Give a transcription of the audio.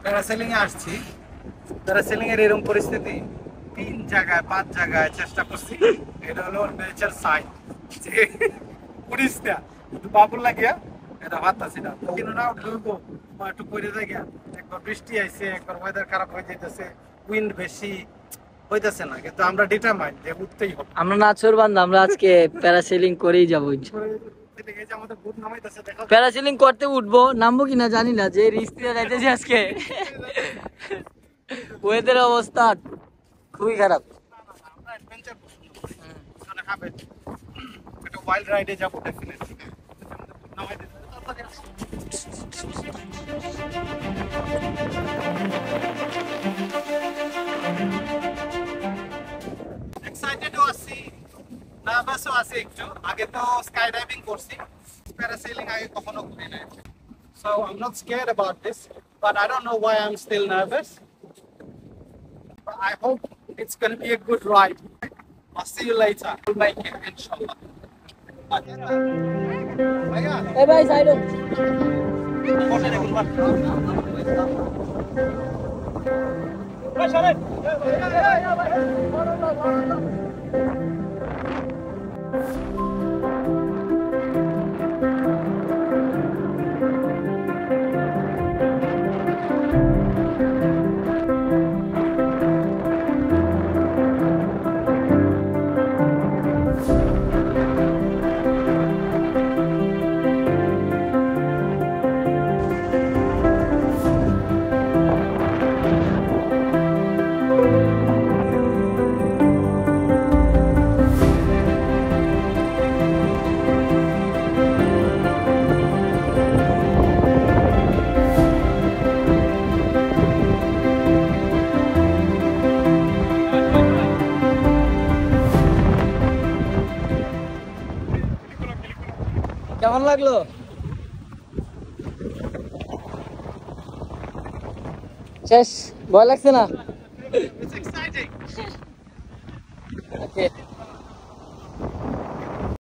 Parasailing এ আসছি, parasailing এর এরকম পরিস্থিতি 3 জায়গায় 5 জায়গায় চেষ্টা করছি। এটা হলো নেচার সাইন যে পুলিশ না কিন্তু বাবুল লাগিয়া এটা ভাবতাছি না তো কিন্তু না উঠবো একটু করে যাই গিয়া। একবার বৃষ্টি আইছে, একবার ওয়েদার খারাপ হয়ে যাইতেছে, উইন্ড বেশি হইতেছে না, কিন্তু আমরা ডিটারমাইন্ড যে উঠতেই হবে। আমরা নাচুর বান্ধব, আমরা আজকে প্যারাসেলিং করেই যাবো। এই যে আমাদের বুট নামাইতেছে দেখা প্যারাসেলিং করতে উঠবো, নামবো কিনা জানি না, যে রিস্কিতে যাইতেছি আজকে। ওয়েদার অবস্থা খুবই খারাপ। আমরা অ্যাডভেঞ্চার পছন্দ করি, মানে হবে একটা ওয়াইল্ড রাইডে যাবো ডেফিনেটলি। এক্সাইটেডও আছি, নার্ভাসও আছি একটু। আগে তো স্কাই ডাইভিং করছি, প্যারাসেলিং আগে কখনো করি নাই। So I'm not scared about this, but I don't know why I'm still nervous. But I hope it's going to be a good ride. I'll see you later. We'll make it, inshallah. এ ভাই side কেমন লাগলো? শেষ, ভয় লাগছে না? It's exciting. Okay.